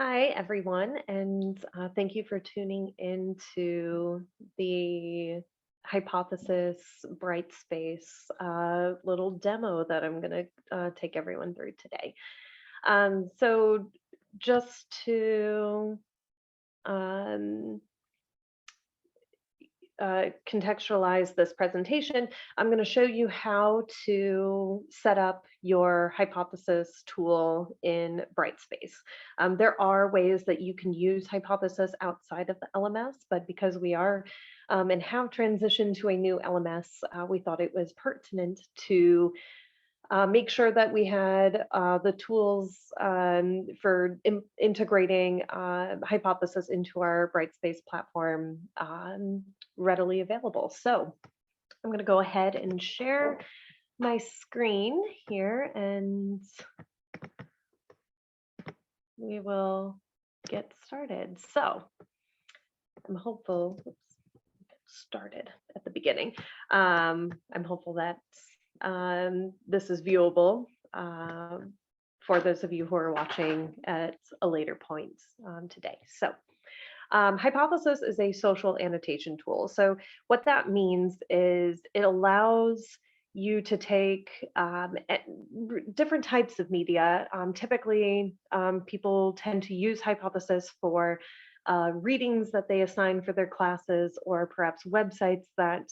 Hi, everyone, and thank you for tuning into the Hypothesis BrightSpace little demo that I'm going to take everyone through today. So, just to um, contextualize this presentation, I'm going to show you how to set up your hypothesis tool in BrightSpace. There are ways that you can use hypothesis outside of the LMS, but because we are and have transitioned to a new LMS, we thought it was pertinent to make sure that we had the tools for integrating Hypothesis into our Brightspace platform readily available. So I'm going to go ahead and share my screen here, and we will get started. So I'm hopeful. Oops, get started at the beginning. I'm hopeful that this is viewable for those of you who are watching at a later point today. So Hypothesis is a social annotation tool. So what that means is it allows you to take different types of media. Typically, people tend to use Hypothesis for readings that they assign for their classes, or perhaps websites that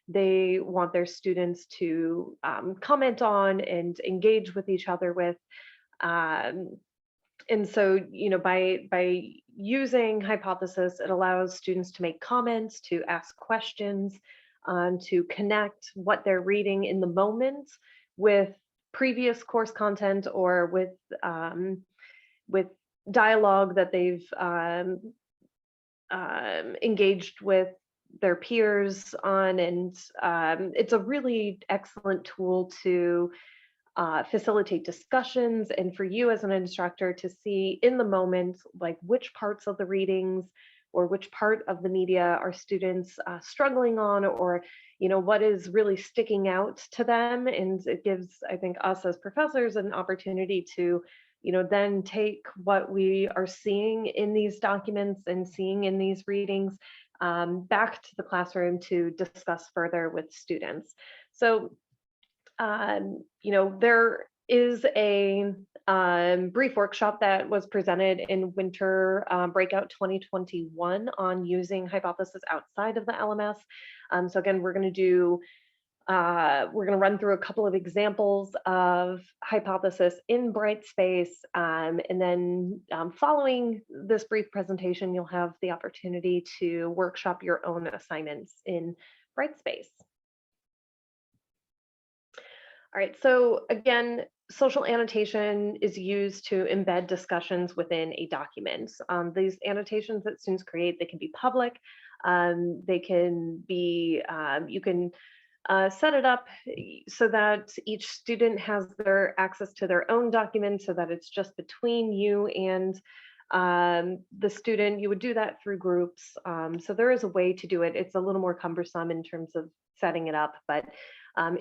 they want their students to comment on and engage with each other with. Um, and so, by using Hypothesis, it allows students to make comments, to ask questions, to connect what they're reading in the moment with previous course content, or with dialogue that they've engaged with their peers on. And it's a really excellent tool to facilitate discussions, and for you as an instructor to see in the moment, like, which parts of the readings or which part of the media are students struggling on, or what is really sticking out to them. And it gives, I think, us as professors an opportunity to then take what we are seeing in these documents and seeing in these readings back to the classroom to discuss further with students. So there is a brief workshop that was presented in winter breakout 2021 on using Hypothesis outside of the LMS. So again, we're going to run through a couple of examples of Hypothesis in BrightSpace, and then following this brief presentation, you'll have the opportunity to workshop your own assignments in BrightSpace. All right, so again, social annotation is used to embed discussions within a document. These annotations that students create, they can be public. They can be, you can set it up so that each student has their access to their own document, so that it's just between you and the student. You would do that through groups. So there is a way to do it. It's a little more cumbersome in terms of setting it up, but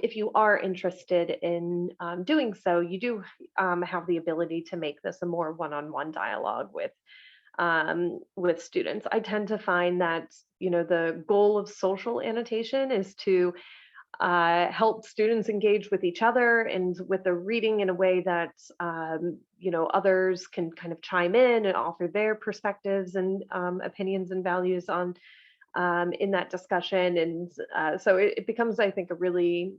if you are interested in doing so, you do have the ability to make this a more one-on-one dialogue with students. I tend to find that the goal of social annotation is to help students engage with each other and with the reading in a way that others can kind of chime in and offer their perspectives and opinions and values on in that discussion. And so it becomes, I think, a really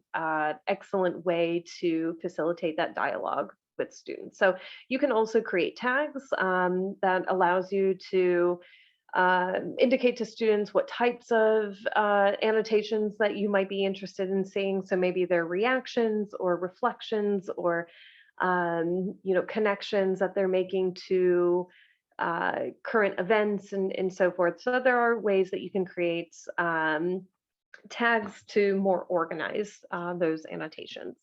excellent way to facilitate that dialogue with students. So you can also create tags that allows you to indicate to students what types of annotations that you might be interested in seeing. So maybe their reactions or reflections, or connections that they're making to current events and so forth. So there are ways that you can create tags to more organize those annotations.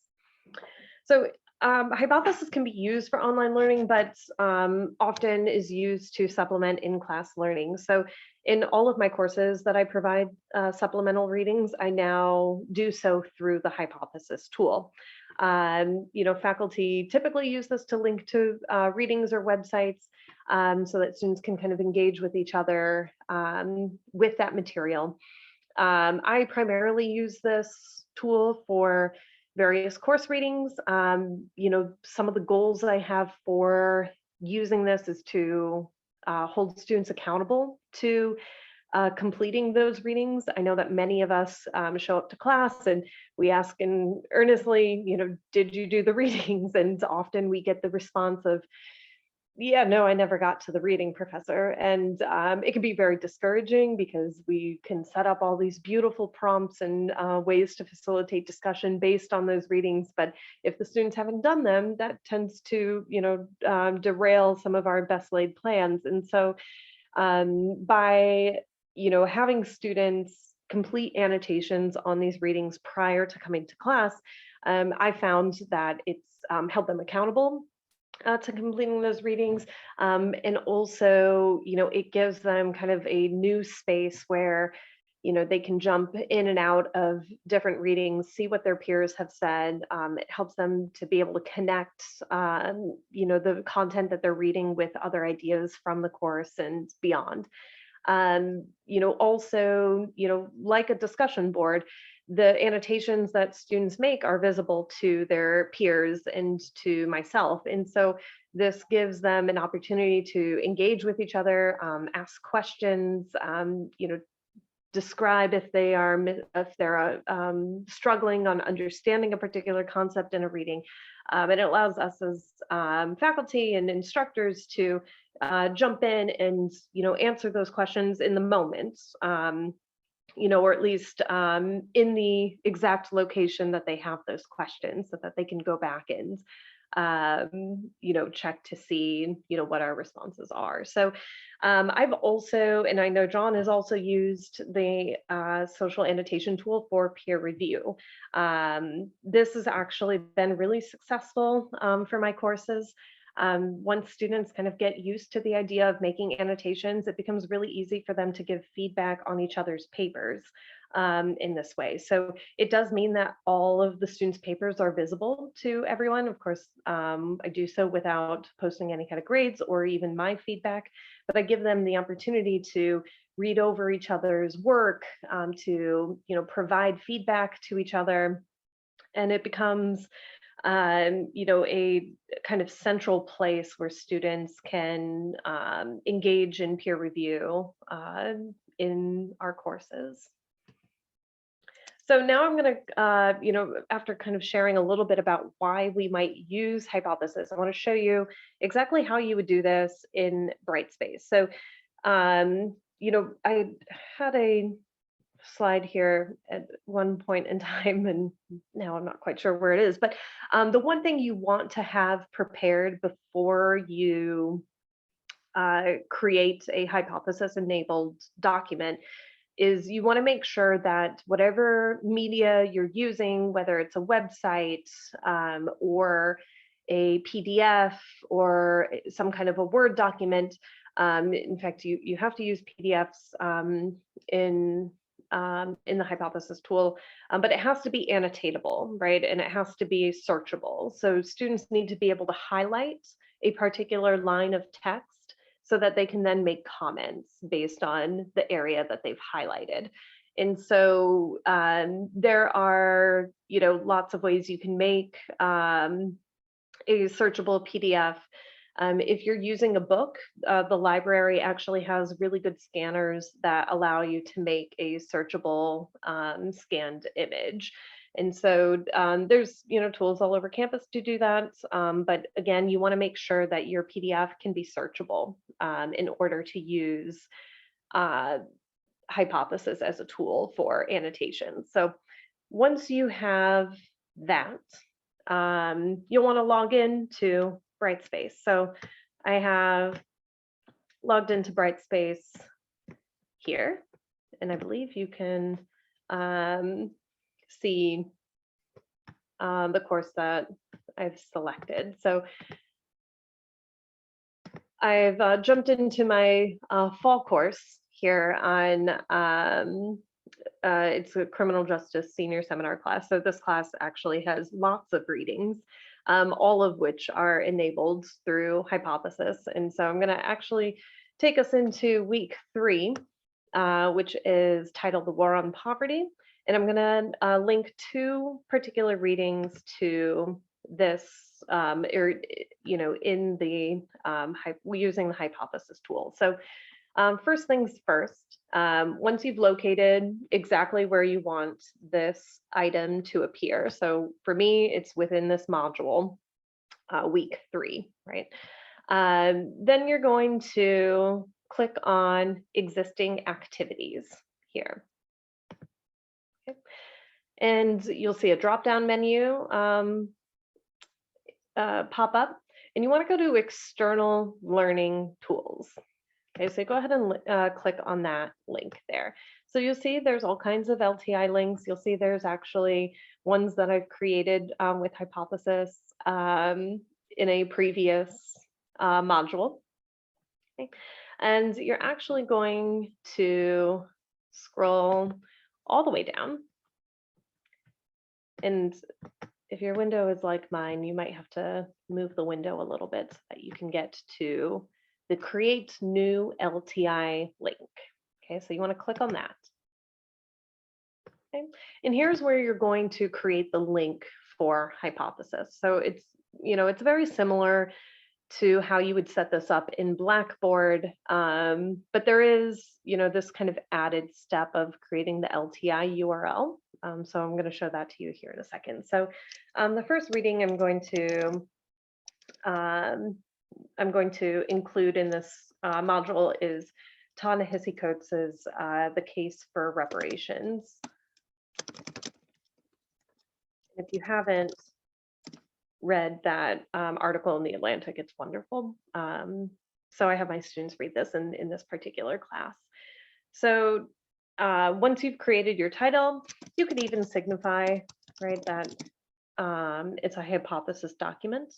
So Hypothesis can be used for online learning, but often is used to supplement in-class learning. So in all of my courses that I provide supplemental readings, I now do so through the Hypothesis tool. Faculty typically use this to link to readings or websites, so that students can kind of engage with each other with that material. I primarily use this tool for various course readings. Some of the goals I have for using this is to hold students accountable to completing those readings. I know that many of us show up to class and we ask in earnestly, did you do the readings? And often we get the response of, yeah, no, I never got to the reading, professor. And it can be very discouraging because we can set up all these beautiful prompts and ways to facilitate discussion based on those readings. But if the students haven't done them, that tends to, derail some of our best laid plans. And so by, having students complete annotations on these readings prior to coming to class, I found that it's held them accountable to completing those readings. And also, it gives them kind of a new space where, they can jump in and out of different readings, see what their peers have said. It helps them to be able to connect, the content that they're reading with other ideas from the course and beyond. Also, like a discussion board, the annotations that students make are visible to their peers and to myself. And so this gives them an opportunity to engage with each other, ask questions, describe if they're struggling on understanding a particular concept in a reading. And it allows us as faculty and instructors to jump in and answer those questions in the moment, or at least in the exact location that they have those questions, so that they can go back and check to see what our responses are. So I've also, and I know John has also used the social annotation tool for peer review. This has actually been really successful for my courses. Once students kind of get used to the idea of making annotations, it becomes really easy for them to give feedback on each other's papers in this way. So it does mean that all of the students' papers are visible to everyone. Of course, I do so without posting any kind of grades or even my feedback, but I give them the opportunity to read over each other's work, to provide feedback to each other, and it becomes a kind of central place where students can engage in peer review in our courses. So now I'm going to, after kind of sharing a little bit about why we might use hypothesis, I want to show you exactly how you would do this in BrightSpace. So, I had a slide here at one point in time, and now I'm not quite sure where it is, but the one thing you want to have prepared before you create a hypothesis enabled document is you want to make sure that whatever media you're using, whether it's a website or a PDF or some kind of a Word document, in fact, you have to use PDFs in the hypothesis tool, but it has to be annotatable, right? And it has to be searchable. So students need to be able to highlight a particular line of text so that they can then make comments based on the area that they've highlighted. And so there are, lots of ways you can make a searchable PDF. If you're using a book, the library actually has really good scanners that allow you to make a searchable scanned image. And so there's tools all over campus to do that. But again, you want to make sure that your PDF can be searchable in order to use hypothesis as a tool for annotation. So once you have that, you'll want to log in to BrightSpace. So I have logged into BrightSpace here, and I believe you can see the course that I've selected. So I've jumped into my fall course here on it's a criminal justice senior seminar class. So this class actually has lots of readings, all of which are enabled through Hypothesis. And so I'm going to actually take us into week 3, which is titled The War on Poverty. And I'm going to link 2 particular readings to this, in the using the Hypothesis tool. So first things first, once you've located exactly where you want this item to appear. So for me, it's within this module, week 3, right? Then you're going to click on existing activities here. Okay. And you'll see a drop-down menu pop up, and you want to go to external learning tools. Okay, so go ahead and click on that link there. So you'll see there's all kinds of LTI links. You'll see there's actually ones that I've created with Hypothesis in a previous module. Okay. And you're actually going to scroll all the way down. And if your window is like mine, you might have to move the window a little bit so that you can get to the Create New LTI link. Okay, so you want to click on that. Okay, and here's where you're going to create the link for Hypothesis. So it's, it's very similar to how you would set this up in Blackboard, but there is, this kind of added step of creating the LTI URL. So I'm going to show that to you here in a second. So the first reading I'm going to include in this module is Ta-Nehisi Coates's The Case for Reparations. If you haven't read that article in The Atlantic, it's wonderful. So I have my students read this in this particular class. So once you've created your title, you could even signify, right, that it's a hypothesis document.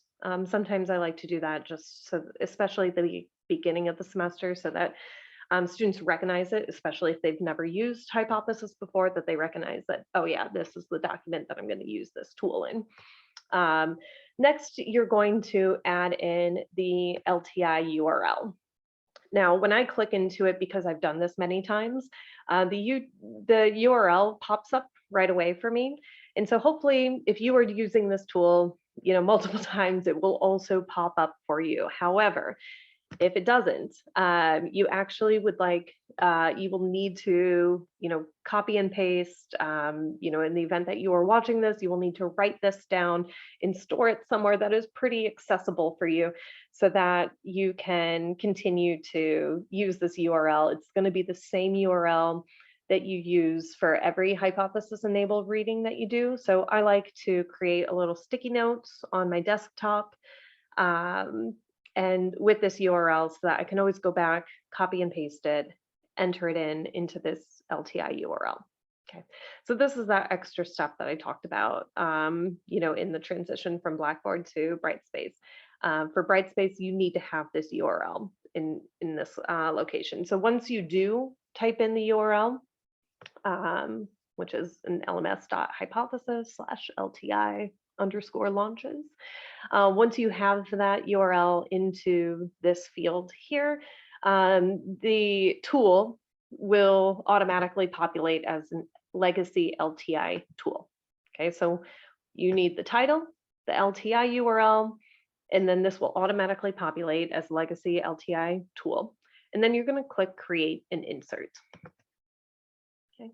Sometimes I like to do that just so, especially at the beginning of the semester, so that students recognize it, especially if they've never used Hypothesis before, that they recognize that, oh yeah, this is the document that I'm going to use this tool in. Next, you're going to add in the LTI URL. Now, when I click into it, because I've done this many times, the URL pops up right away for me. And so hopefully, if you are using this tool, multiple times, it will also pop up for you. However, if it doesn't, you actually would you will need to, copy and paste, in the event that you are watching this, you will need to write this down and store it somewhere that is pretty accessible for you so that you can continue to use this URL. It's going to be the same URL that you use for every Hypothesis enabled reading that you do. So I like to create a little sticky notes on my desktop and with this URL so that I can always go back, copy and paste it, enter it into this LTI URL. Okay, so this is that extra step that I talked about, in the transition from Blackboard to BrightSpace. For BrightSpace, you need to have this URL in this location. So once you do type in the URL, which is an lms.hypothesis/LTI_launches. Once you have that URL into this field here, the tool will automatically populate as a legacy LTI tool. Okay, so you need the title, the LTI URL, and then this will automatically populate as legacy LTI tool. And then you're going to click Create and Insert. Okay.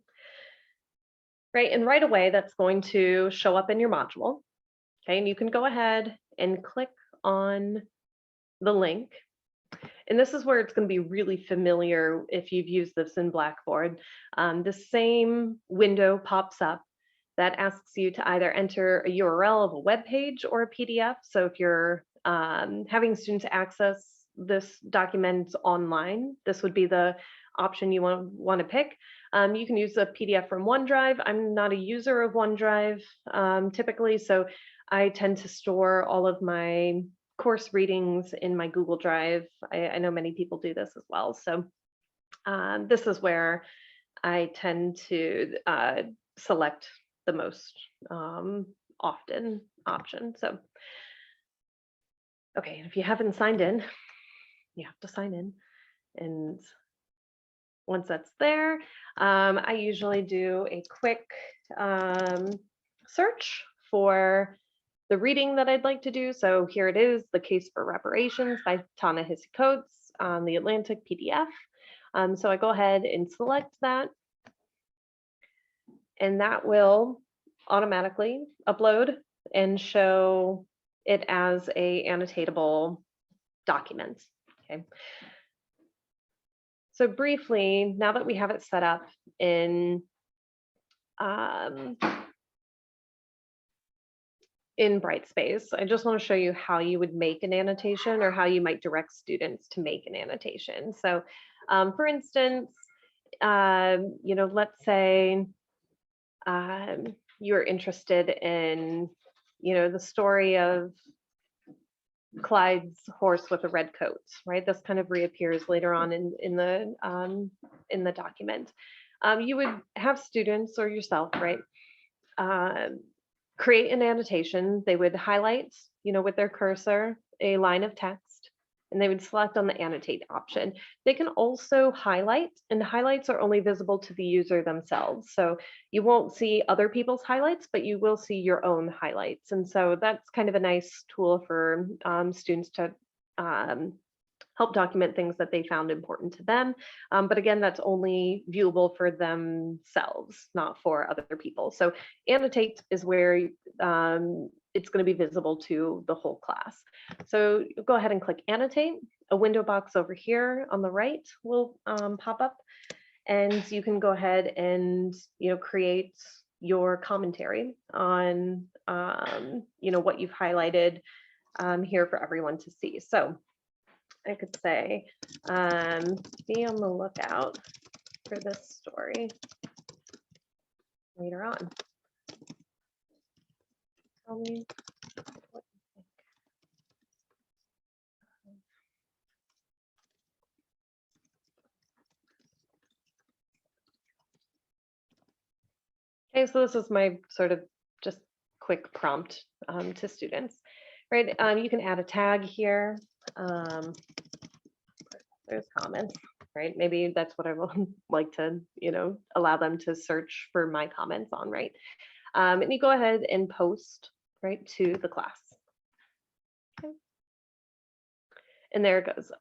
Right, and right away, that's going to show up in your module. Okay, and you can go ahead and click on the link. And this is where it's going to be really familiar if you've used this in Blackboard. The same window pops up that asks you to either enter a URL of a web page or a PDF. So if you're having students access this document online, this would be the option you want to pick. You can use a PDF from OneDrive. I'm not a user of OneDrive typically, so I tend to store all of my course readings in my Google Drive. I know many people do this as well. So this is where I tend to select the most often option. So, okay, if you haven't signed in, you have to sign in. And once that's there, I usually do a quick search for the reading that I'd like to do. So here it is, The Case for Reparations by Ta-Nehisi Coates on the Atlantic PDF. So I go ahead and select that, and that will automatically upload and show it as a annotatable document. Okay. So briefly, now that we have it set up in BrightSpace, I just want to show you how you would make an annotation or how you might direct students to make an annotation. So for instance, let's say you're interested in, the story of Clyde's horse with a red coat, right? This kind of reappears later on in the document. You would have students or yourself, right? Create an annotation. They would highlight, with their cursor, a line of text, and they would select on the annotate option. They can also highlight, and highlights are only visible to the user themselves. So you won't see other people's highlights, but you will see your own highlights. And so that's kind of a nice tool for students to help document things that they found important to them. But again, that's only viewable for themselves, not for other people. So annotate is where it's going to be visible to the whole class. So go ahead and click annotate. A window box over here on the right will pop up, and you can go ahead and create your commentary on what you've highlighted here for everyone to see. So I could say, be on the lookout for this story later on. Tell me what you think. Okay, so this is my sort of just quick prompt to students, right? You can add a tag here. There's comments, right? Maybe that's what I would like to, allow them to search for my comments on, right? And you go ahead and post, right, to the class. Okay. And there it goes.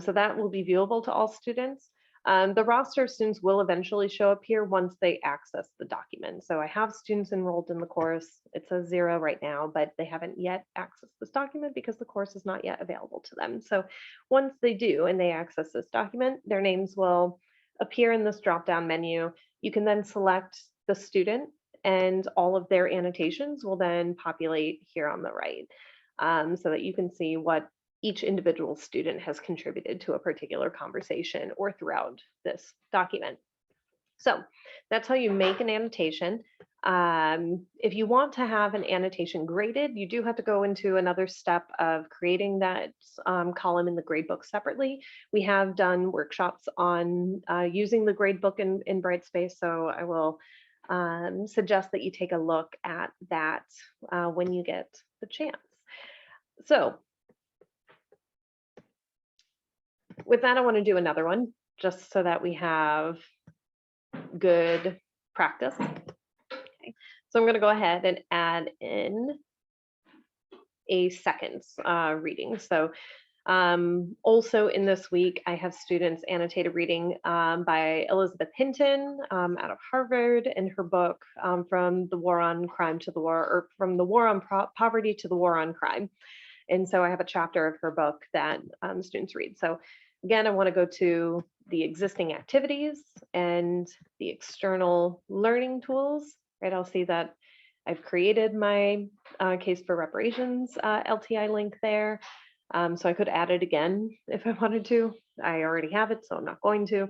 So that will be viewable to all students. The roster of students will eventually show up here once they access the document. So I have students enrolled in the course. It says 0 right now, but they haven't yet accessed this document because the course is not yet available to them. So once they do and they access this document, their names will appear in this drop-down menu. You can then select the student, and all of their annotations will then populate here on the right, so that you can see what each individual student has contributed to a particular conversation or throughout this document. So that's how you make an annotation. If you want to have an annotation graded, you do have to go into another step of creating that column in the gradebook separately. We have done workshops on using the gradebook in BrightSpace, so I will suggest that you take a look at that when you get the chance. So with that, I want to do another one just so that we have good practice. Okay. So I'm going to go ahead and add in a second reading. So also in this week, I have students annotate a reading by Elizabeth Hinton out of Harvard, and her book, From the War on Crime to the War, or From the War on Poverty to the War on Crime. And so I have a chapter of her book that students read. So again, I want to go to the existing activities and the external learning tools, right? I'll see that I've created my case for reparations LTI link there. So I could add it again if I wanted to. I already have it, so I'm not going to,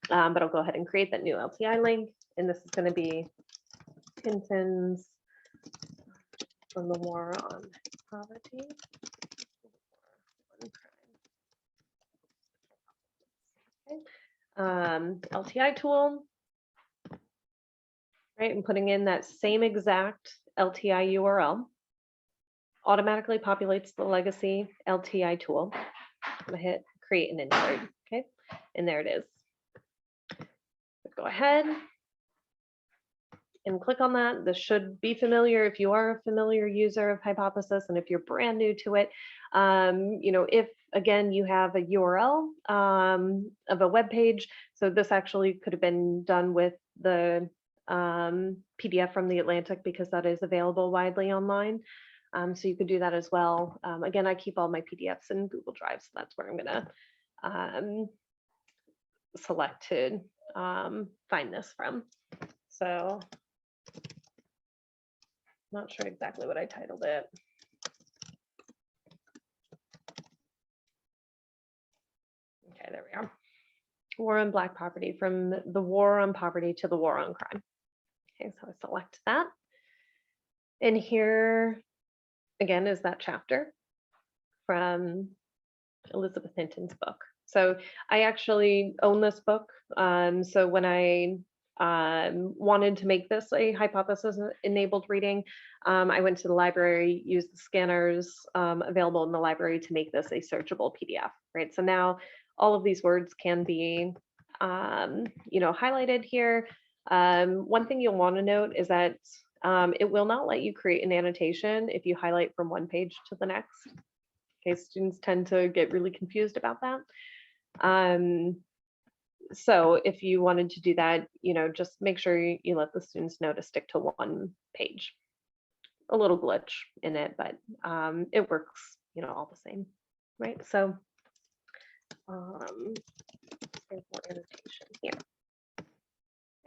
but I'll go ahead and create that new LTI link. And this is going to be Hinton's From the War on Poverty. Okay. LTI tool. right? And putting in that same exact LTI URL automatically populates the legacy LTI tool. I'm gonna hit create and insert, okay? And there it is. Go ahead and click on that. This should be familiar if you are a familiar user of Hypothesis, and if you're brand new to it, if again you have a URL of a web page, so this actually could have been done with the PDF from the Atlantic because that is available widely online. So you could do that as well. Again, I keep all my PDFs in Google Drive, so that's where I'm gonna select to find this from. So not sure exactly what I titled it. Okay, there we are. War on Black Poverty, from the war on poverty to the war on crime. Okay, so I select that. And here again is that chapter from Elizabeth Hinton's book. So I actually own this book. So when I wanted to make this a hypothesis enabled reading, I went to the library, used the scanners available in the library to make this a searchable PDF, right? So now all of these words can be, highlighted here. One thing you'll want to note is that it will not let you create an annotation if you highlight from one page to the next. Okay, students tend to get really confused about that. So if you wanted to do that, just make sure you let the students know to stick to one page. A little glitch in it, but it works, all the same, right? So there's more annotation here.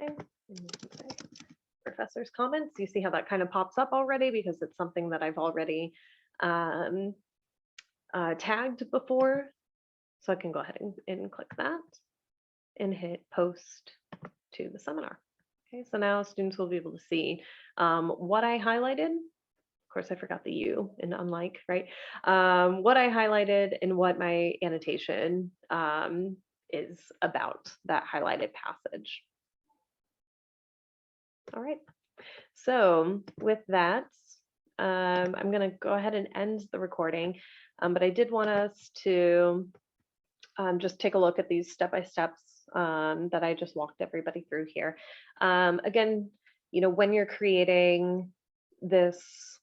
Okay. Professor's comments, you see how that kind of pops up already because it's something that I've already tagged before. So I can go ahead and click that and hit post to the seminar. Okay, so now students will be able to see what I highlighted. Of course, I forgot the U in unlike, right? What I highlighted and what my annotation is about that highlighted passage. All right, so with that, I'm gonna go ahead and end the recording, but I did want us to just take a look at these step-by-steps that I just walked everybody through here. Again, when you're creating this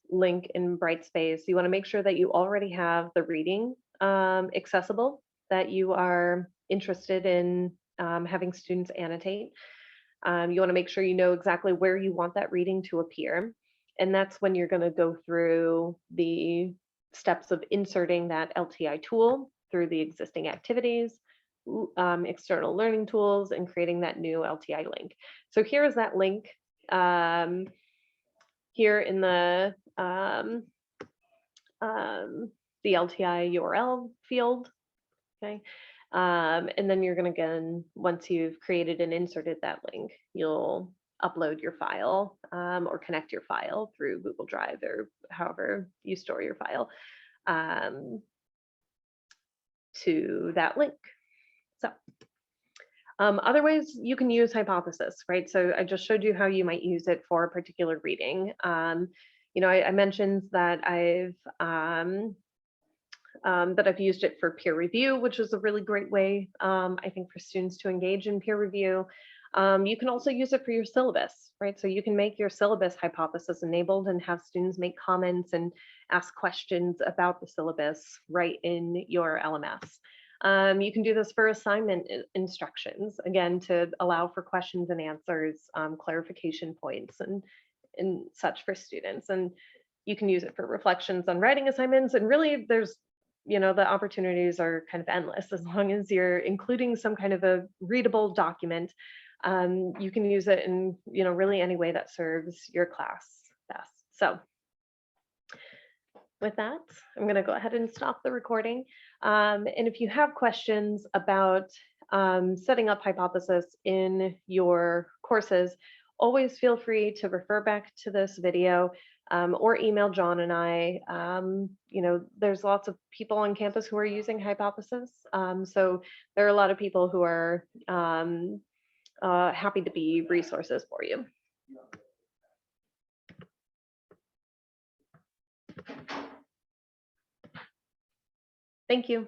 link in BrightSpace, you want to make sure that you already have the reading accessible, that you are interested in having students annotate. You want to make sure you know exactly where you want that reading to appear. And that's when you're going to go through the steps of inserting that LTI tool through the existing activities, external learning tools, and creating that new LTI link. So here is that link here in the LTI URL field, okay? And then you're going to, again, once you've created and inserted that link, you'll upload your file or connect your file through Google Drive or however you store your file to that link. So other ways you can use Hypothesis, right? So I just showed you how you might use it for a particular reading. I mentioned that I've used it for peer review, which is a really great way, I think, for students to engage in peer review. You can also use it for your syllabus, right? So you can make your syllabus hypothesis enabled and have students make comments and ask questions about the syllabus right in your LMS. You can do this for assignment instructions, again, to allow for questions and answers, clarification points and such for students. And you can use it for reflections on writing assignments. And really there's, the opportunities are kind of endless as long as you're including some kind of a readable document. You can use it in, really any way that serves your class best. So with that, I'm going to go ahead and stop the recording. And if you have questions about setting up Hypothesis in your courses, always feel free to refer back to this video or email John and I. There's lots of people on campus who are using Hypothesis. So there are a lot of people who are happy to be resources for you. Thank you.